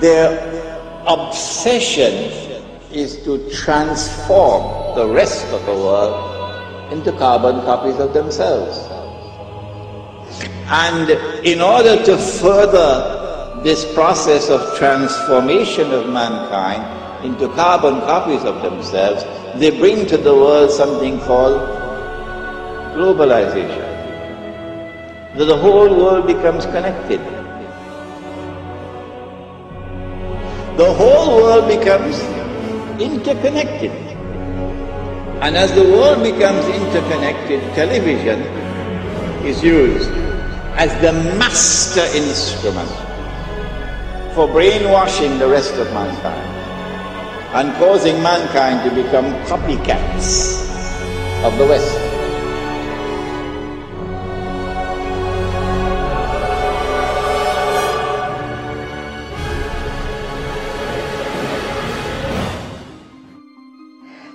their obsession is to transform the rest of the world into carbon copies of themselves. And in order to further this process of transformation of mankind into carbon copies of themselves, they bring to the world something called globalization. That the whole world becomes connected. The whole world becomes interconnected. And as the world becomes interconnected, television is used as the master instrument for brainwashing the rest of mankind and causing mankind to become copycats of the West.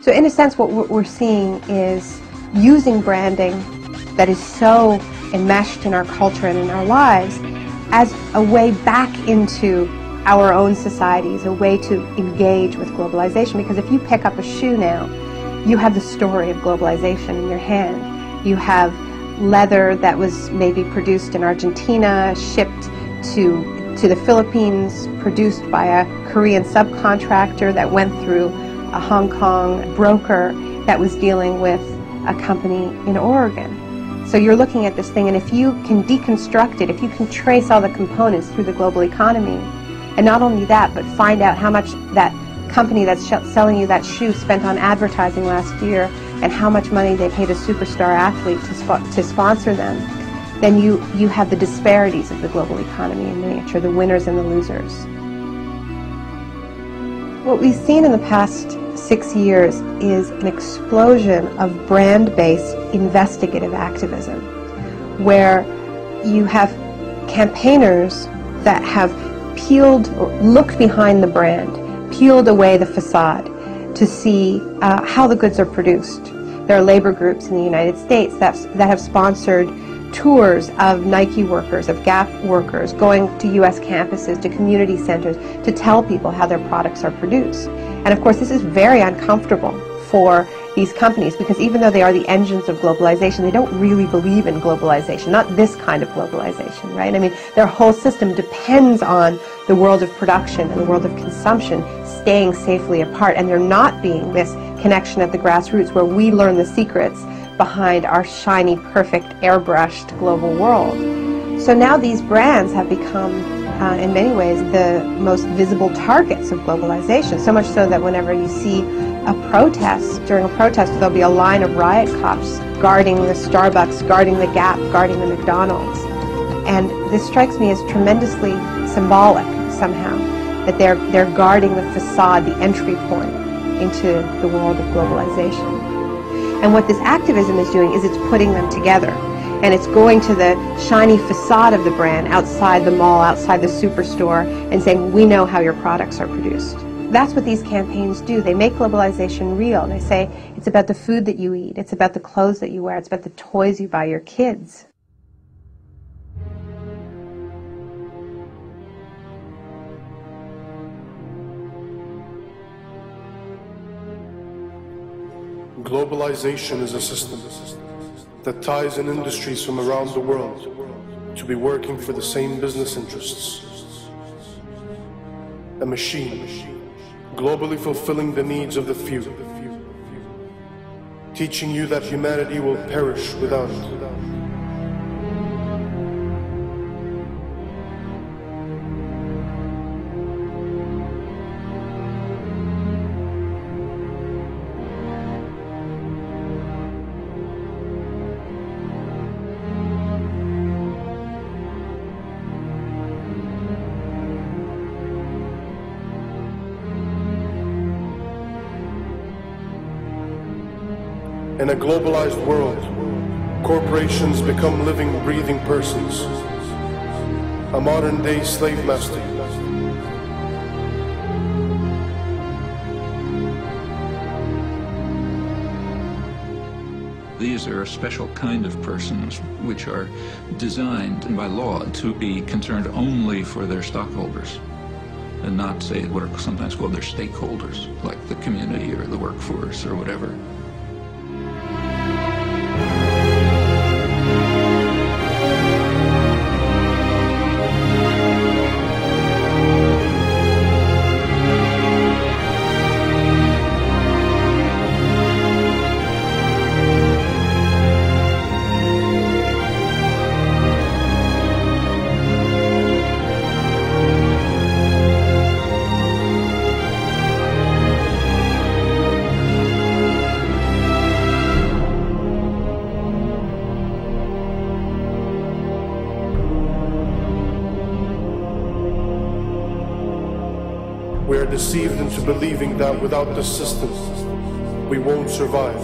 So in a sense, what we're seeing is using branding that is so enmeshed in our culture and in our lives as a way back into our own societies, a way to engage with globalization. Because if you pick up a shoe now, you have the story of globalization in your hand. You have leather that was maybe produced in Argentina, shipped to the Philippines, produced by a Korean subcontractor that went through a Hong Kong broker that was dealing with a company in Oregon. So you're looking at this thing, and if you can deconstruct it, if you can trace all the components through the global economy, and not only that, but find out how much that company that's selling you that shoe spent on advertising last year, and how much money they paid a superstar athlete to sponsor them, then you have the disparities of the global economy in miniature, the winners and the losers. What we've seen in the past 6 years is an explosion of brand-based investigative activism, where you have campaigners that have peeled or looked behind the brand, peeled away the facade to see how the goods are produced. There are labor groups in the United States that have sponsored tours of Nike workers, of Gap workers, going to U.S. campuses, to community centers, to tell people how their products are produced. And of course, this is very uncomfortable for these companies, because even though they are the engines of globalization, they don't really believe in globalization, not this kind of globalization, right? I mean, their whole system depends on the world of production and the world of consumption staying safely apart, and there not being this connection at the grassroots where we learn the secrets behind our shiny, perfect, airbrushed global world. So now these brands have become, in many ways, the most visible targets of globalization, so much so that whenever you see a protest, during a protest, there'll be a line of riot cops guarding the Starbucks, guarding the Gap, guarding the McDonald's. And this strikes me as tremendously symbolic, somehow, that they're guarding the facade, the entry point into the world of globalization. And what this activism is doing is it's putting them together. And it's going to the shiny facade of the brand outside the mall, outside the superstore, and saying, we know how your products are produced. That's what these campaigns do. They make globalization real. They say, it's about the food that you eat, it's about the clothes that you wear, it's about the toys you buy your kids. Globalization is a system that ties in industries from around the world to be working for the same business interests. A machine, globally fulfilling the needs of the few, teaching you that humanity will perish without it. In a globalized world, corporations become living, breathing persons, a modern-day slave master. These are a special kind of persons which are designed by law to be concerned only for their stockholders. and not say what are sometimes called their stakeholders, like the community or the workforce or whatever. We are deceived into believing that without the system, we won't survive.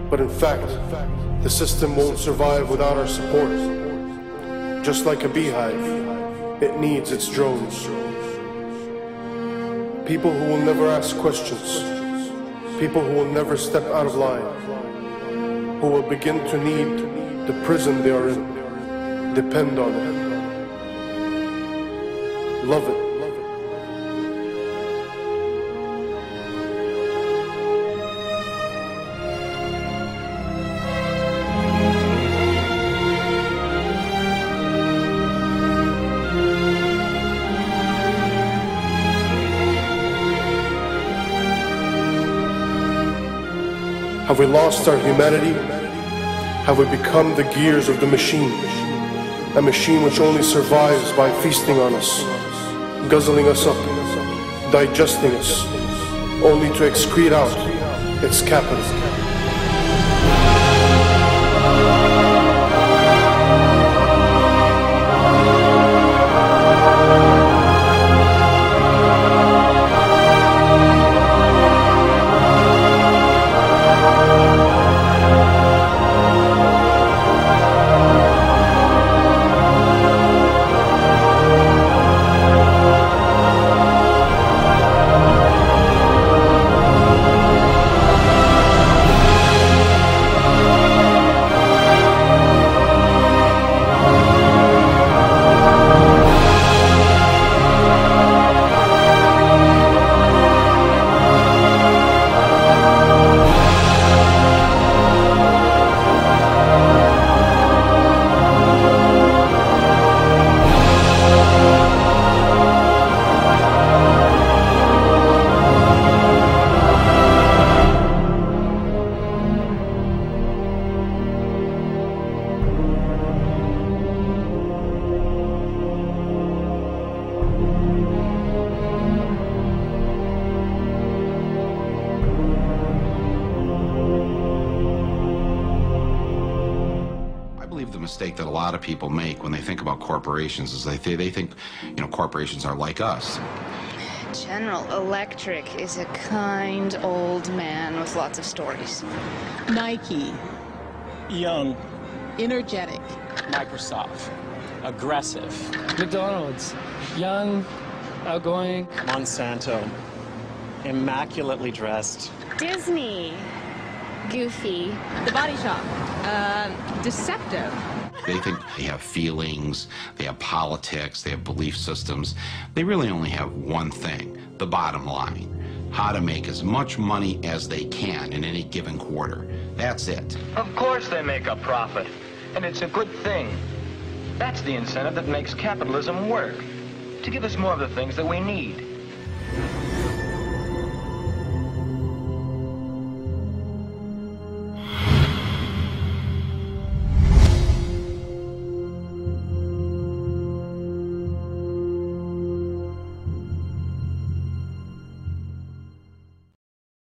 But in fact, the system won't survive without our support. Just like a beehive, it needs its drones. People who will never ask questions, people who will never step out of line, who will begin to need the prison they are in, depend on it, love it. Have we lost our humanity? Have we become the gears of the machine? A machine which only survives by feasting on us, guzzling us up, digesting us, only to excrete out its capitalism. The mistake that a lot of people make when they think about corporations is they think, corporations are like us. General Electric is a kind old man with lots of stories. Nike. Young. Energetic. Microsoft. Aggressive. McDonald's. Young, outgoing. Monsanto. Immaculately dressed. Disney. Goofy. The Body Shop. Deceptive. They think they have feelings, they have politics, they have belief systems. They really only have one thing, the bottom line. How to make as much money as they can in any given quarter. That's it. Of course they make a profit, and it's a good thing. That's the incentive that makes capitalism work, to give us more of the things that we need.